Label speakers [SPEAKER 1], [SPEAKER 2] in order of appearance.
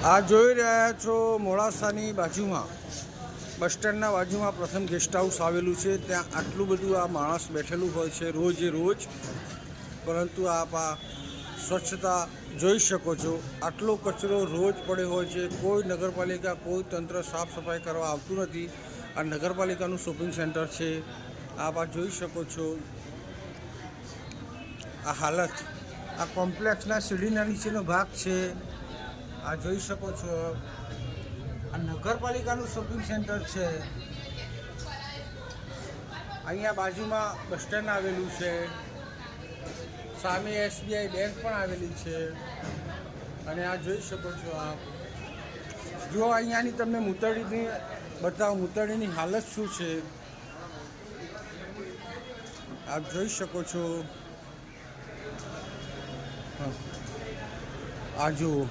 [SPEAKER 1] આ જોઈ રહ્યા છો મોડાસાની બાજુમાં બસ સ્ટેન્ડના બાજુમાં પ્રથમ ગેસ્ટ હાઉસ આવેલું છે. ત્યાં આટલું બધું આ માણસ બેઠેલું હોય છે રોજે રોજ, પરંતુ આપ આ સ્વચ્છતા જોઈ શકો છો. આટલો કચરો રોજ પડ્યો હોય છે. કોઈ નગરપાલિકા, કોઈ તંત્ર સાફ સફાઈ કરવા આવતું નથી. આ નગરપાલિકાનું શોપિંગ સેન્ટર છે. આપ આ જોઈ શકો છો આ હાલત. આ કોમ્પ્લેક્સના સીડીના નીચેનો ભાગ છે. આ જોઈ શકો છો આ નગરપાલિકાનું શોપિંગ સેન્ટર છે. અહીંયા બાજુમાં બસ સ્ટેન્ડ આવેલું છે. સામે SBI બેંક પણ આવેલી છે. અને આ જોઈ શકો છો આપ. જો અહીંયાની તમને મૂતળીની બતાવો, મૂતળીની હાલત શું છે આપ જોઈ શકો છો. આ જુઓ.